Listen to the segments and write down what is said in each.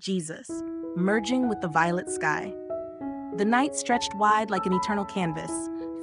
Jesus, merging with the violet sky. The night stretched wide like an eternal canvas,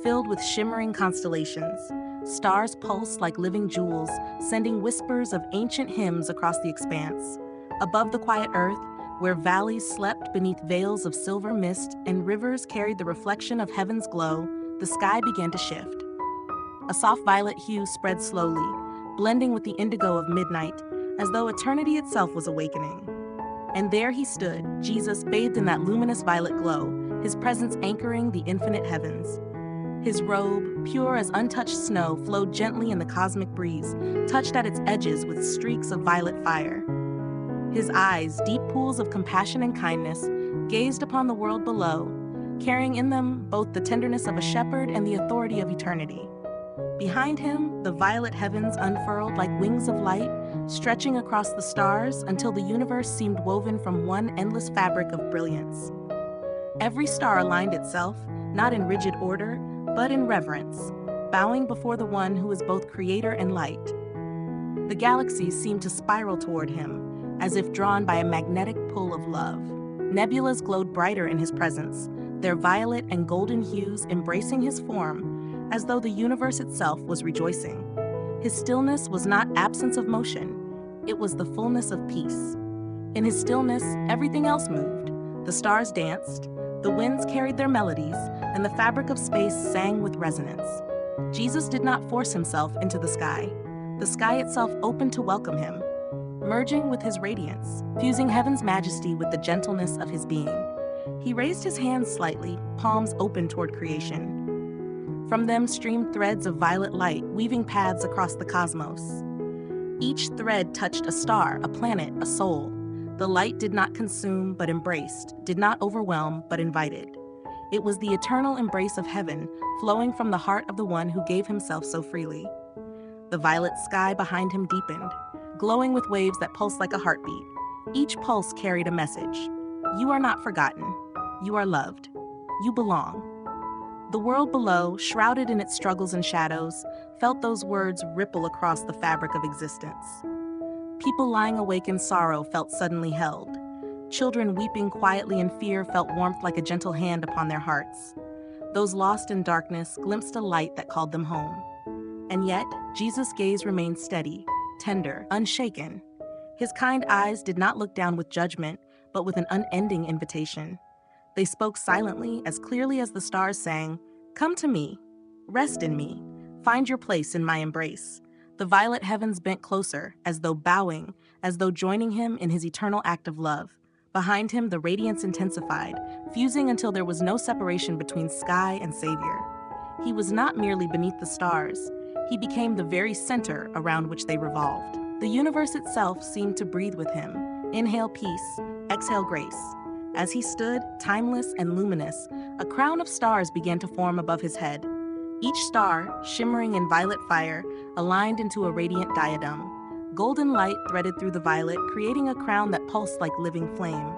filled with shimmering constellations. Stars pulsed like living jewels, sending whispers of ancient hymns across the expanse. Above the quiet earth, where valleys slept beneath veils of silver mist and rivers carried the reflection of heaven's glow, the sky began to shift. A soft violet hue spread slowly, blending with the indigo of midnight, as though eternity itself was awakening. And there he stood, Jesus bathed in that luminous violet glow, his presence anchoring the infinite heavens. His robe, pure as untouched snow, flowed gently in the cosmic breeze, touched at its edges with streaks of violet fire. His eyes, deep pools of compassion and kindness, gazed upon the world below, carrying in them both the tenderness of a shepherd and the authority of eternity. Behind him, the violet heavens unfurled like wings of light, stretching across the stars until the universe seemed woven from one endless fabric of brilliance. Every star aligned itself, not in rigid order, but in reverence, bowing before the one who is both creator and light. The galaxies seemed to spiral toward him, as if drawn by a magnetic pull of love. Nebulas glowed brighter in his presence, their violet and golden hues embracing his form, as though the universe itself was rejoicing. His stillness was not absence of motion, it was the fullness of peace. In his stillness, everything else moved. The stars danced, the winds carried their melodies, and the fabric of space sang with resonance. Jesus did not force himself into the sky. The sky itself opened to welcome him, merging with his radiance, fusing heaven's majesty with the gentleness of his being. He raised his hands slightly, palms open toward creation. From them streamed threads of violet light, weaving paths across the cosmos. Each thread touched a star, a planet, a soul. The light did not consume, but embraced, did not overwhelm, but invited. It was the eternal embrace of heaven, flowing from the heart of the one who gave himself so freely. The violet sky behind him deepened, glowing with waves that pulsed like a heartbeat. Each pulse carried a message. You are not forgotten. You are loved. You belong. The world below, shrouded in its struggles and shadows, felt those words ripple across the fabric of existence. People lying awake in sorrow felt suddenly held. Children weeping quietly in fear felt warmth like a gentle hand upon their hearts. Those lost in darkness glimpsed a light that called them home. And yet, Jesus' gaze remained steady, tender, unshaken. His kind eyes did not look down with judgment, but with an unending invitation. They spoke silently, as clearly as the stars sang, "Come to me, rest in me, find your place in my embrace." The violet heavens bent closer, as though bowing, as though joining him in his eternal act of love. Behind him, the radiance intensified, fusing until there was no separation between sky and Savior. He was not merely beneath the stars. He became the very center around which they revolved. The universe itself seemed to breathe with him. Inhale peace, exhale grace. As he stood, timeless and luminous, a crown of stars began to form above his head. Each star, shimmering in violet fire, aligned into a radiant diadem. Golden light threaded through the violet, creating a crown that pulsed like living flame.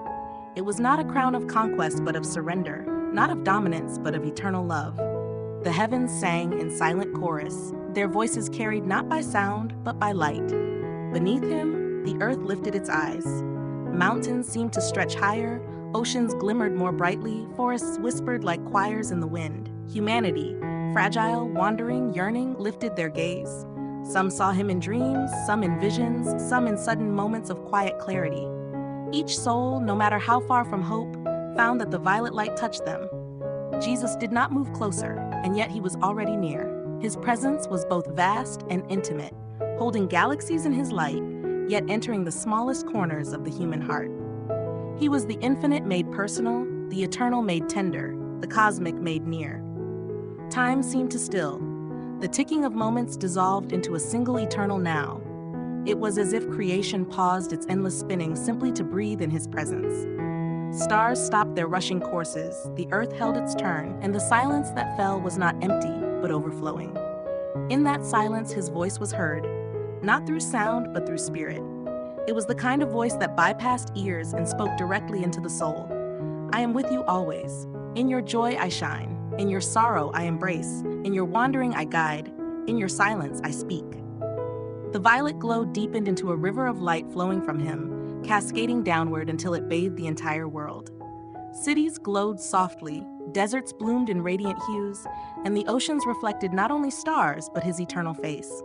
It was not a crown of conquest, but of surrender, not of dominance, but of eternal love. The heavens sang in silent chorus, their voices carried not by sound, but by light. Beneath him, the earth lifted its eyes. Mountains seemed to stretch higher, oceans glimmered more brightly, forests whispered like choirs in the wind. Humanity, fragile, wandering, yearning, lifted their gaze. Some saw him in dreams, some in visions, some in sudden moments of quiet clarity. Each soul, no matter how far from hope, found that the violet light touched them. Jesus did not move closer, and yet he was already near. His presence was both vast and intimate, holding galaxies in his light, yet entering the smallest corners of the human heart. He was the infinite made personal, the eternal made tender, the cosmic made near. Time seemed to still. The ticking of moments dissolved into a single eternal now. It was as if creation paused its endless spinning simply to breathe in his presence. Stars stopped their rushing courses, the earth held its turn, and the silence that fell was not empty, but overflowing. In that silence, his voice was heard, not through sound, but through spirit. It was the kind of voice that bypassed ears and spoke directly into the soul. I am with you always. In your joy I shine. In your sorrow I embrace. In your wandering I guide. In your silence I speak. The violet glow deepened into a river of light flowing from him, cascading downward until it bathed the entire world. Cities glowed softly, deserts bloomed in radiant hues, and the oceans reflected not only stars but his eternal face.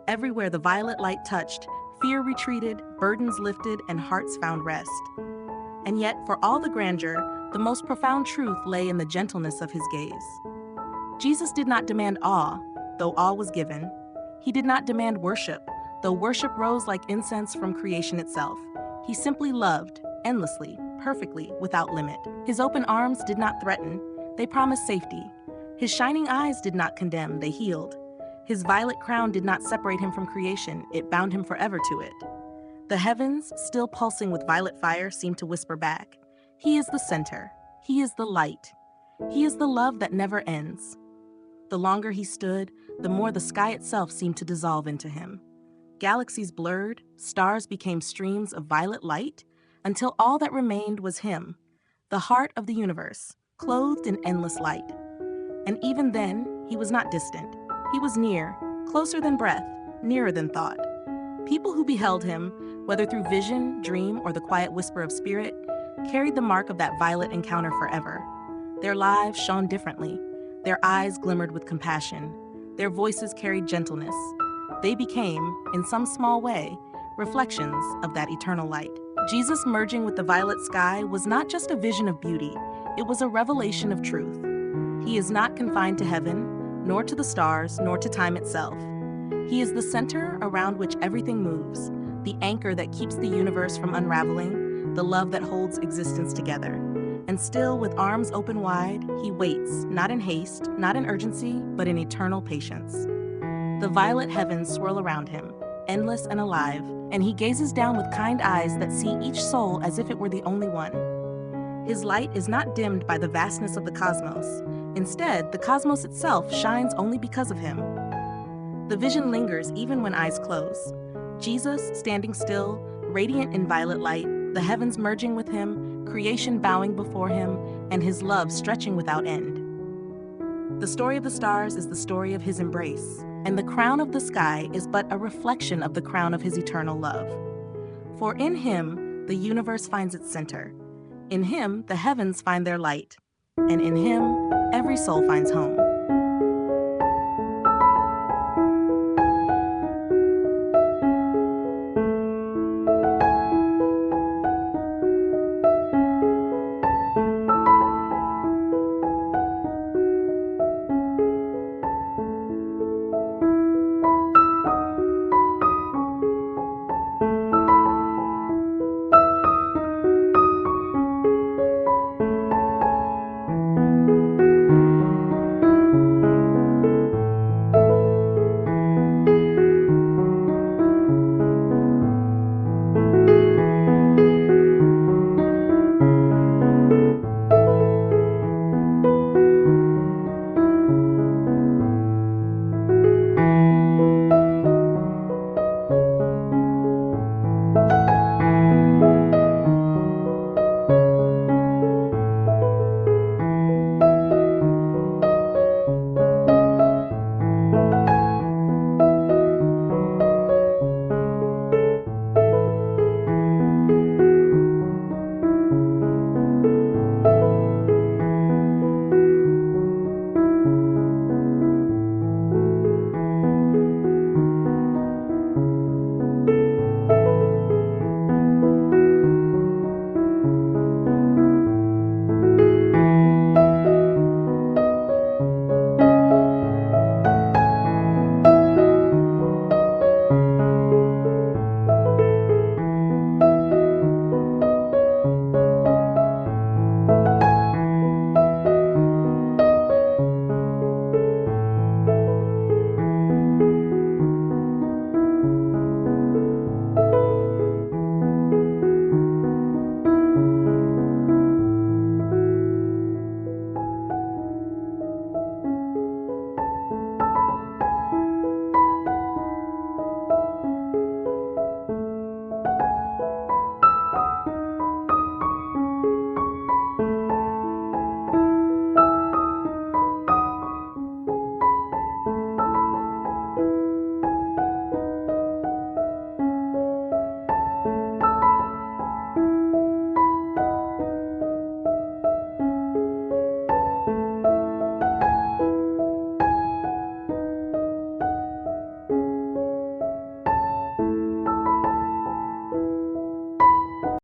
Everywhere the violet light touched, fear retreated, burdens lifted, and hearts found rest. And yet, for all the grandeur, the most profound truth lay in the gentleness of his gaze. Jesus did not demand awe, though awe was given. He did not demand worship, though worship rose like incense from creation itself. He simply loved, endlessly, perfectly, without limit. His open arms did not threaten, they promised safety. His shining eyes did not condemn, they healed. His violet crown did not separate him from creation, it bound him forever to it. The heavens, still pulsing with violet fire, seemed to whisper back, "He is the center. He is the light. He is the love that never ends." The longer he stood, the more the sky itself seemed to dissolve into him. Galaxies blurred, stars became streams of violet light, until all that remained was him, the heart of the universe, clothed in endless light. And even then, he was not distant. He was near, closer than breath, nearer than thought. People who beheld him, whether through vision, dream, or the quiet whisper of spirit, carried the mark of that violet encounter forever. Their lives shone differently. Their eyes glimmered with compassion. Their voices carried gentleness. They became, in some small way, reflections of that eternal light. Jesus merging with the violet sky was not just a vision of beauty, it was a revelation of truth. He is not confined to heaven, nor to the stars, nor to time itself. He is the center around which everything moves, the anchor that keeps the universe from unraveling, the love that holds existence together. And still, with arms open wide, he waits, not in haste, not in urgency, but in eternal patience. The violet heavens swirl around him, endless and alive, and he gazes down with kind eyes that see each soul as if it were the only one. His light is not dimmed by the vastness of the cosmos. Instead, the cosmos itself shines only because of him. The vision lingers even when eyes close. Jesus standing still, radiant in violet light, the heavens merging with him, creation bowing before him, and his love stretching without end. The story of the stars is the story of his embrace, and the crown of the sky is but a reflection of the crown of his eternal love. For in him, the universe finds its center. In him, the heavens find their light. And in him, every soul finds home.